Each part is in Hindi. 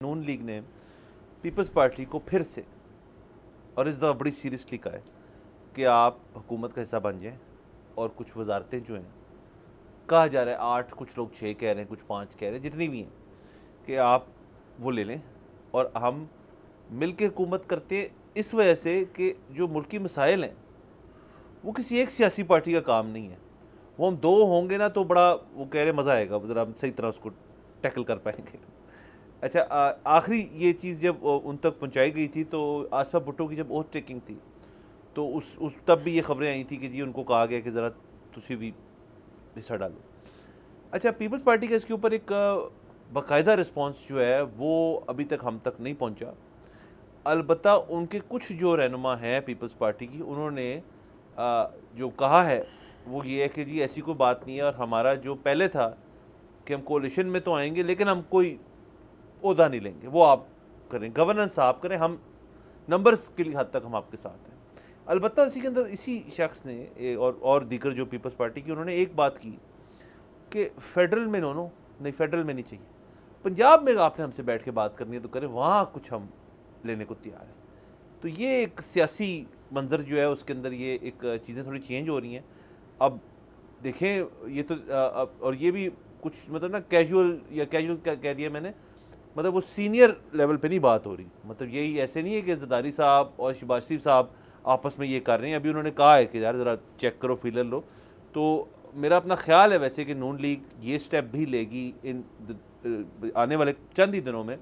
नून लीग ने पीपल्स पार्टी को फिर से और इस दफ़ा बड़ी सीरियसली कहा है कि आप हुकूमत का हिस्सा बन जाएं और कुछ वजारतें जो हैं, कहा जा रहा है 8, कुछ लोग 6 कह रहे हैं, कुछ 5 कह रहे हैं, जितनी भी हैं, कि आप वो ले लें और हम मिल के हुकूमत करते हैं। इस वजह से कि जो मुल्की मसाइल हैं वो किसी एक सियासी पार्टी का काम नहीं है, वो हम 2 होंगे ना तो बड़ा वो कह रहे मज़ा आएगा, ज़रा हम सही तरह उसको टैकल कर पाएंगे। अच्छा, आखिरी ये चीज़ जब उन तक पहुंचाई गई थी तो आसफा भुट्टो की जब ओथ टेकिंग थी तो उस तब भी ये खबरें आई थी कि जी उनको कहा गया कि ज़रा तुसी भी हिस्सा डालो। अच्छा, पीपल्स पार्टी का इसके ऊपर एक बाकायदा रिस्पॉन्स जो है वो अभी तक हम तक नहीं पहुंचा। अलबत्ता उनके कुछ जो रहनुमा हैं पीपल्स पार्टी की, उन्होंने जो कहा है वो ये है कि जी ऐसी कोई बात नहीं है, और हमारा जो पहले था कि हम कोalition में तो आएंगे लेकिन हम कोई ओहदा नहीं लेंगे, वो आप करें, गवर्नेंस आप करें, हम नंबर्स के लिए हद तक हम आपके साथ हैं। अलबत्ता इसी के अंदर इसी शख्स ने और दीगर जो पीपल्स पार्टी की, उन्होंने एक बात की कि फेडरल में नो नहीं, फेडरल में नहीं चाहिए, पंजाब में आपने हमसे बैठ के बात करनी है तो करें, वहाँ कुछ हम लेने को तैयार हैं। तो ये एक सियासी मंजर जो है उसके अंदर ये एक चीज़ें थोड़ी चेंज हो रही हैं। अब देखें ये तो और ये भी कुछ मतलब ना कैजुअल कह दिया मैंने, मतलब वो सीनियर लेवल पे नहीं बात हो रही, मतलब यही ऐसे नहीं है कि ज़रदारी साहब और शहबाज शरीफ साहब आपस में ये कर रहे हैं। अभी उन्होंने कहा है कि यार ज़रा चेक करो, फीलर लो। तो मेरा अपना ख्याल है वैसे कि नून लीग ये स्टेप भी लेगी इन आने वाले चंद ही दिनों में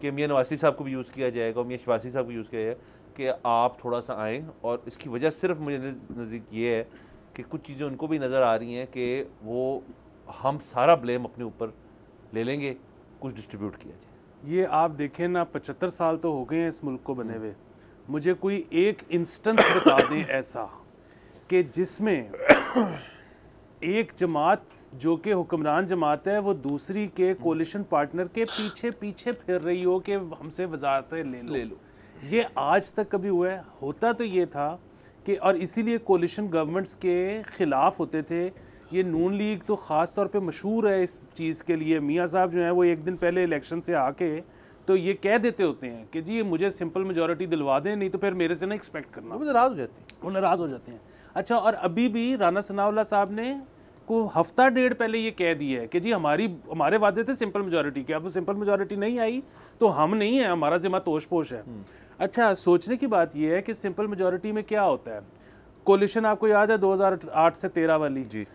कि मियां नवाज शरीफ साहब को भी यूज़ किया जाएगा और मियां शहबाज शरीफ साहब को यूज़ किया जाएगा कि आप थोड़ा सा आएँ। और इसकी वजह सिर्फ मुझे नज़दीक ये है कि कुछ चीज़ें उनको भी नज़र आ रही हैं कि वो हम सारा ब्लेम अपने ऊपर ले लेंगे, कुछ डिस्ट्रीब्यूट किया जाए। ये आप देखें ना, 75 साल तो हो गए हैं इस मुल्क को बने हुए, मुझे कोई एक इंस्टेंस बता दें ऐसा कि जिसमें एक जमात जो कि हुक्मरान जमात है वो दूसरी के कोलिशन पार्टनर के पीछे पीछे फिर रही हो कि हमसे वजारतें ले लो। ये आज तक कभी हुआ है? होता तो ये था कि, और इसीलिए कोलिशन गवर्नमेंट्स के ख़िलाफ़ होते थे। ये नून लीग तो ख़ास तौर पे मशहूर है इस चीज़ के लिए। मियाँ साहब जो हैं वो एक दिन पहले इलेक्शन से आके तो ये कह देते होते हैं कि जी मुझे सिंपल मेजॉरिटी दिलवा दें, नहीं तो फिर मेरे से ना एक्सपेक्ट करना। वो नाराज़ हो जाते हैं, वो नाराज़ हो जाते हैं। अच्छा, और अभी भी राना सनाउल्लाह साहब ने को हफ्ता डेढ़ पहले ये कह दिया है कि जी हमारे वादे थे सिंपल मेजॉरिटी के, अब वो सिंपल मेजॉरिटी नहीं आई तो हम नहीं है, हमारा जिम्मा तोश पोश है। अच्छा, सोचने की बात यह है कि सिंपल मेजॉरिटी में क्या होता है। कोलिशन आपको याद है 2008 से 13 वाली जी।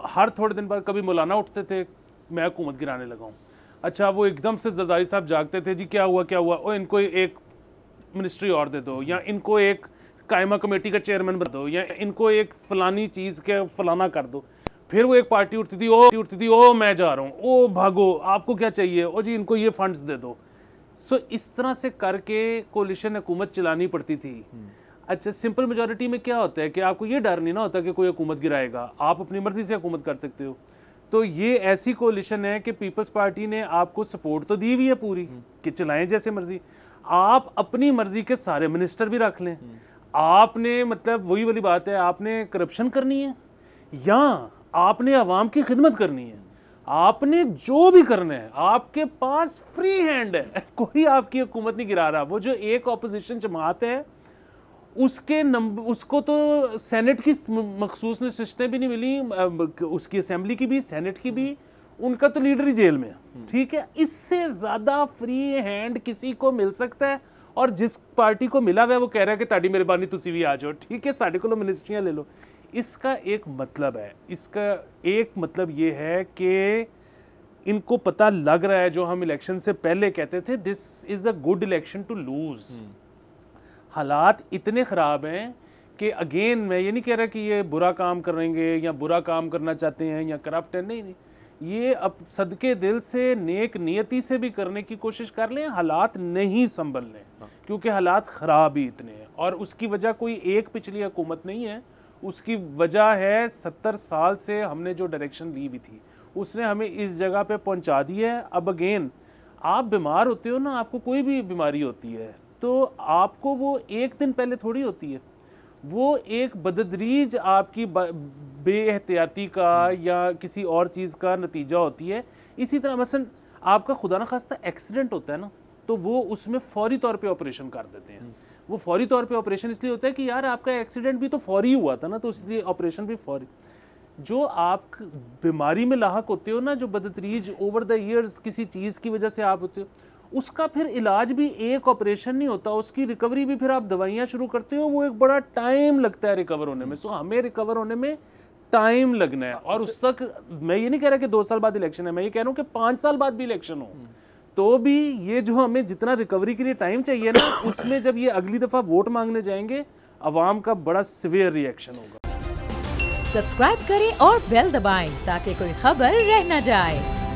हर थोड़े दिन बाद कभी मौलाना उठते थे, मैं हुकूमत गिराने लगा हूँ। अच्छा, वो एकदम से जरदारी साहब जागते थे, जी क्या हुआ, ओ इनको एक मिनिस्ट्री और दे दो, या इनको एक कायमा कमेटी का चेयरमैन बना दो, या इनको एक फलानी चीज़ के फलाना कर दो। फिर वो एक पार्टी उठती थी, ओ मैं जा रहा हूँ, ओ भागो, आपको क्या चाहिए, ओ जी इनको ये फंड्स दे दो। इस तरह से करके कोलिशन हुकूमत चलानी पड़ती थी। अच्छा, सिंपल मेजॉरिटी में क्या होता है कि आपको ये डर नहीं ना होता कि कोई हुकूमत गिराएगा, आप अपनी मर्जी से हुकूमत कर सकते हो। तो ये ऐसी कोलिशन है कि पीपल्स पार्टी ने आपको सपोर्ट तो दी हुई है पूरी कि चलाएं जैसे मर्जी, आप अपनी मर्जी के सारे मिनिस्टर भी रख लें। आपने मतलब वही वाली बात है, आपने करप्शन करनी है या आपने अवाम की खिदमत करनी है, आपने जो भी करना है आपके पास फ्री हैंड है, कोई आपकी हुकूमत नहीं गिरा रहा। वो जो एक ऑपोजिशन जमात है उसको तो सेनेट की मखसूस नशिस्तें भी नहीं मिली, उसकी असेंबली की भी, सेनेट की भी, उनका तो लीडर ही जेल में है। ठीक है, इससे ज़्यादा फ्री हैंड किसी को मिल सकता है? और जिस पार्टी को मिला हुआ है वो कह रहा है कि ताड़ी मेहरबानी तुसी भी आ जाओ, ठीक है, साढ़े को मिनिस्ट्रियाँ ले लो। इसका एक मतलब है, इसका एक मतलब ये है कि इनको पता लग रहा है, जो हम इलेक्शन से पहले कहते थे this is a good election to lose. हालात इतने ख़राब हैं कि अगेन मैं ये नहीं कह रहा कि ये बुरा काम करेंगे या बुरा काम करना चाहते हैं या करप्ट है, नहीं, ये अब सदके दिल से नेक नियति से भी करने की कोशिश कर लें, हालात नहीं संभलने, क्योंकि हालात ख़राब ही इतने हैं। और उसकी वजह कोई एक पिछली हुकूमत नहीं है, उसकी वजह है 70 साल से हमने जो डायरेक्शन ली हुई थी उसने हमें इस जगह पे पहुंचा दी है। अब अगेन आप बीमार होते हो ना, आपको कोई भी बीमारी होती है तो आपको वो एक दिन पहले थोड़ी होती है, वो एक बदतदरीज आपकी बेएहतियाती का या किसी और चीज़ का नतीजा होती है। इसी तरह मसलन आपका खुदा न खास्ता एक्सीडेंट होता है ना, तो वो उसमें फौरी तौर पे ऑपरेशन कर देते हैं। वो फौरी तौर पे ऑपरेशन इसलिए होता है कि यार आपका एक्सीडेंट भी तो फौरी हुआ था ना, तो इसलिए ऑपरेशन भी फौरी। जो आप बीमारी में लाहक होते हो ना, जो बदतरीज ओवर द ईयर्स किसी चीज़ की वजह से आप होते हो, उसका फिर इलाज भी एक ऑपरेशन नहीं होता, उसकी रिकवरी भी फिर आप दवाइयाँ शुरू करते हो, वो एक बड़ा टाइम लगता है रिकवर होने में। सो हमें रिकवर होने में टाइम लगना है, और उस तक मैं ये नहीं कह रहा कि 2 साल बाद इलेक्शन है, मैं ये कह रहा हूँ कि 5 साल बाद भी इलेक्शन हो, तो भी ये जो हमें जितना रिकवरी के लिए टाइम चाहिए ना, उसमें जब ये अगली दफ़ा वोट मांगने जाएंगे, अवाम का बड़ा सिवियर रिएक्शन होगा। सब्सक्राइब करें और बेल दबाएं ताकि कोई खबर रह न जाए।